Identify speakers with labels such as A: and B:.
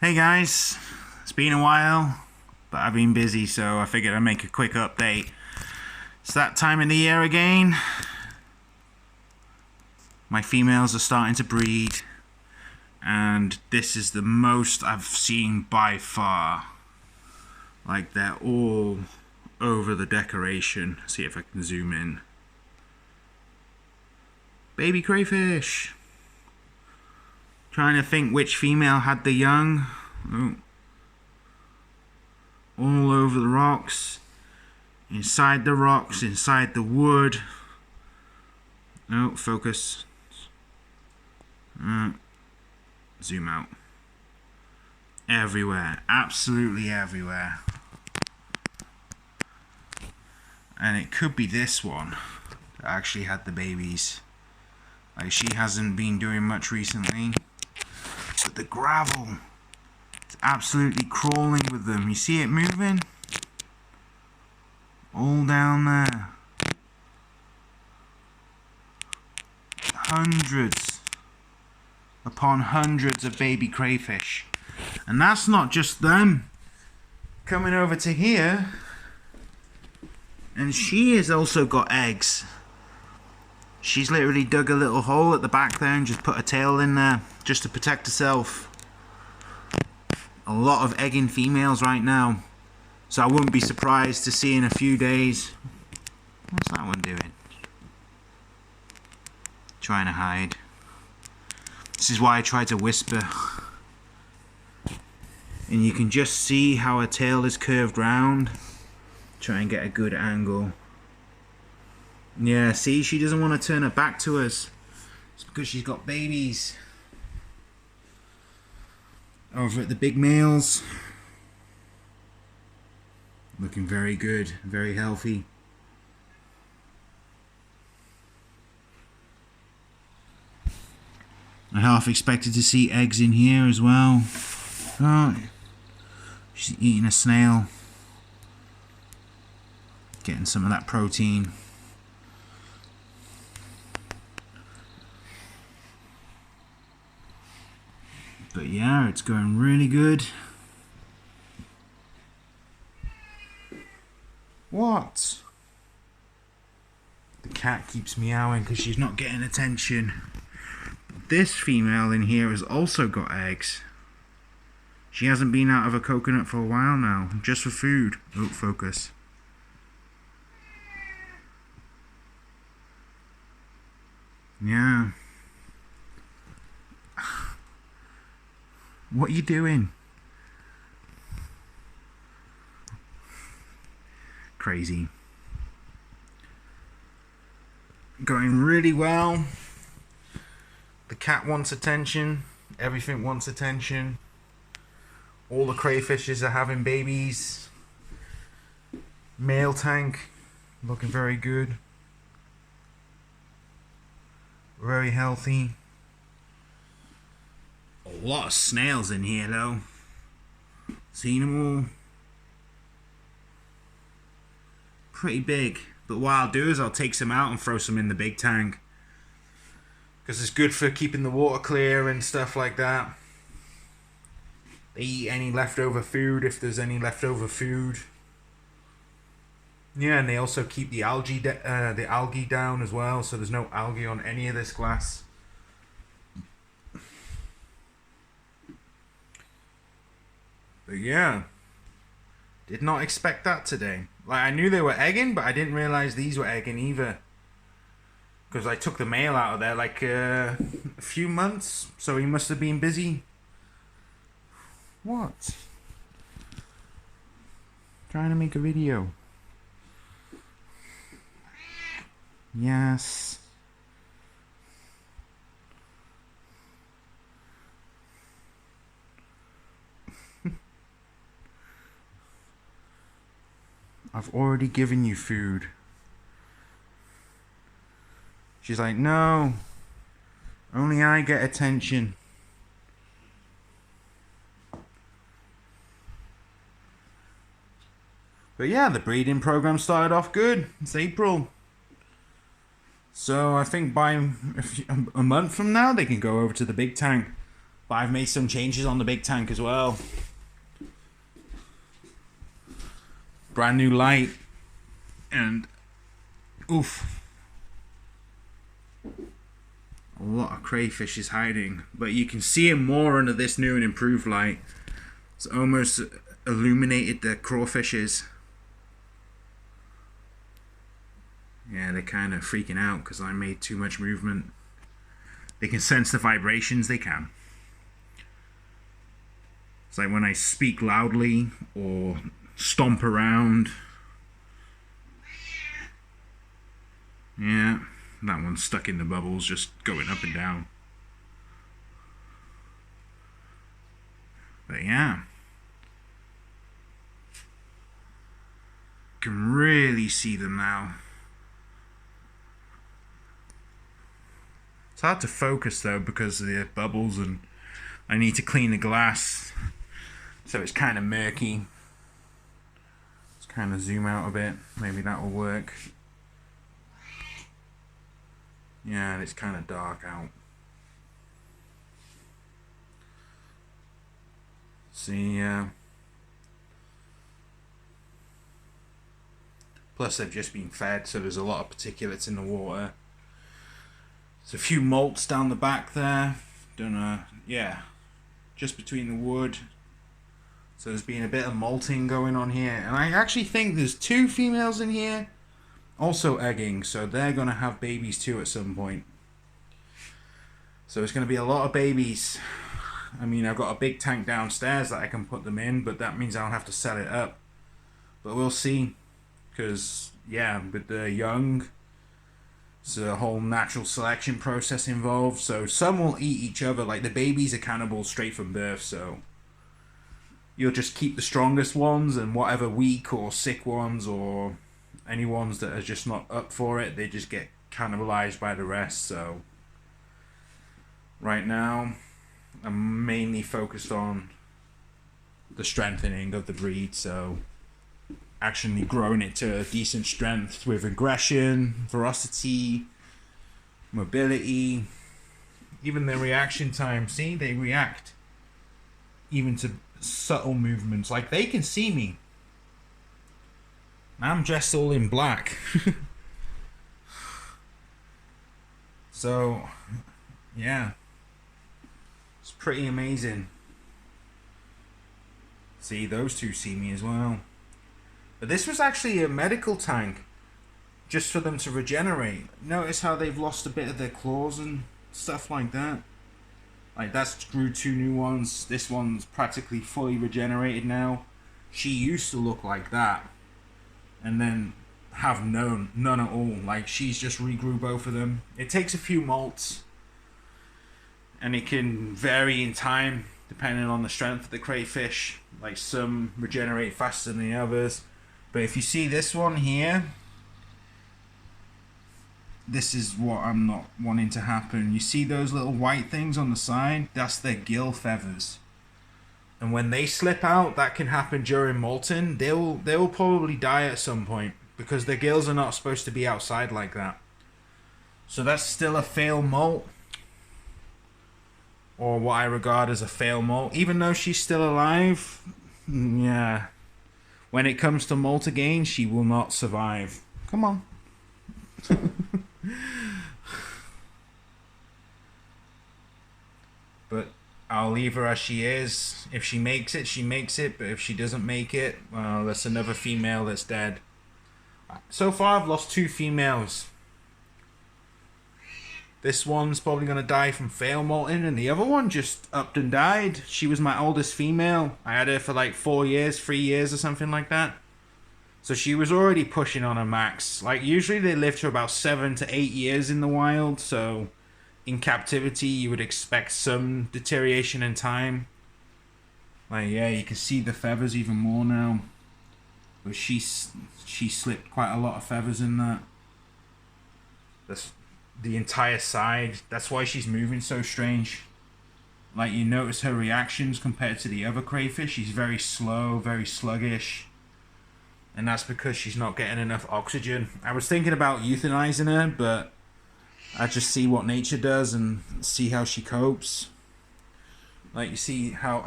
A: Hey guys, it's been a while, but I've been busy, so I figured I'd make a quick update. It's that time of the year again. My females are starting to breed, and this is the most I've seen by far. Like, they're all over the decoration. See if I can zoom in. Baby crayfish. Trying to think which female had the young. Oh. All over the rocks. Inside the rocks, inside the wood. Oh, focus. Zoom out. Everywhere. Absolutely everywhere. And it could be this one that actually had the babies. Like, she hasn't been doing much recently. But the gravel, it's absolutely crawling with them. You see it moving? All down there. Hundreds upon hundreds of baby crayfish. And that's not just them coming over to here. And she has also got eggs. She's literally dug a little hole at the back there and just put a tail in there just to protect herself. A lot of egging females right now. So I wouldn't be surprised to see in a few days. What's that one doing? Trying to hide. This is why I try to whisper. And you can just see how her tail is curved round. Try and get a good angle. Yeah, see, she doesn't want to turn her back to us. It's because she's got babies. Over at the big males. Looking very good, very healthy. I half expected to see eggs in here as well. Oh, she's eating a snail. Getting some of that protein. But yeah, it's going really good. What? The cat keeps meowing because she's not getting attention. This female in here has also got eggs. She hasn't been out of a coconut for a while now, just for food. Oh, focus. Yeah. What are you doing? Crazy. Going really well. The cat wants attention. Everything wants attention. All the crayfishes are having babies. Male tank looking very good. Very healthy. A lot of snails in here though. Seen them all. Pretty big. But what I'll do is I'll take some out and throw some in the big tank. Because it's good for keeping the water clear and stuff like that. They eat any leftover food if there's any leftover food. Yeah, and they also keep the algae down as well, so there's no algae on any of this glass. But yeah, did not expect that today. Like, I knew they were egging, but I didn't realize these were egging either. Because I took the male out of there like a few months, so he must have been busy. What? Trying to make a video. Yes. I've already given you food. She's like, no. Only I get attention. But yeah, the breeding program started off good. It's April. So I think by a month from now, they can go over to the big tank. But I've made some changes on the big tank as well. Brand new light. And oof. A lot of crayfish is hiding. But you can see him more under this new and improved light. It's almost illuminated the crawfishes. Yeah, they're kind of freaking out because I made too much movement. They can sense the vibrations, they can. It's like when I speak loudly or stomp around. Yeah, that one's stuck in the bubbles, just going up and down. But yeah. Can really see them now. It's hard to focus though because of the bubbles, and I need to clean the glass, so it's kind of murky. Let's kind of zoom out a bit, maybe that will work. Yeah, it's kind of dark out. See, plus they've just been fed, so there's a lot of particulates in the water. There's a few molts down the back there. Don't know, yeah, just between the wood. So there's been a bit of molting going on here, and I actually think there's 2 females in here also egging, so they're gonna have babies too at some point. So it's gonna be a lot of babies. I mean, I've got a big tank downstairs that I can put them in, but that means I'll have to set it up. But we'll see, because yeah, with the young, it's a whole natural selection process involved. So some will eat each other, like the babies are cannibals straight from birth, so you'll just keep the strongest ones, and whatever weak or sick ones or any ones that are just not up for it, they just get cannibalized by the rest. So right now I'm mainly focused on the strengthening of the breed, so actually growing it to a decent strength with aggression, ferocity, mobility, even the reaction time. See, they react even to subtle movements. Like, they can see me. I'm dressed all in black. So yeah, it's pretty amazing. See, those 2 see me as well. But this was actually a medical tank, just for them to regenerate. Notice how they've lost a bit of their claws and stuff like that. Like, that's grew 2 new ones. This one's practically fully regenerated now. She used to look like that, and then have none at all. Like, she's just regrew both of them. It takes a few molts, and it can vary in time depending on the strength of the crayfish. Like, some regenerate faster than the others. But if you see this one here, this is what I'm not wanting to happen. You see those little white things on the side? That's their gill feathers. And when they slip out, that can happen during molting. They will probably die at some point, because their gills are not supposed to be outside like that. So that's still a fail molt, or what I regard as a fail molt. Even though she's still alive, yeah, when it comes to molt again, she will not survive. Come on. But I'll leave her as she is. If she makes it, she makes it. But if she doesn't make it, well, that's another female that's dead. So far, I've lost 2 females. This one's probably going to die from fail molting, and the other one just upped and died. She was my oldest female. I had her for like 4 years, 3 years or something like that. So she was already pushing on her max. Like, usually they live to about 7 to 8 years in the wild, so in captivity you would expect some deterioration in time. Like, yeah, you can see the feathers even more now. But she slipped quite a lot of feathers in that. That's the entire side. That's why she's moving so strange. Like, you notice her reactions compared to the other crayfish. She's very slow, very sluggish. And that's because she's not getting enough oxygen. I was thinking about euthanizing her, but I just see what nature does and see how she copes. Like, you see how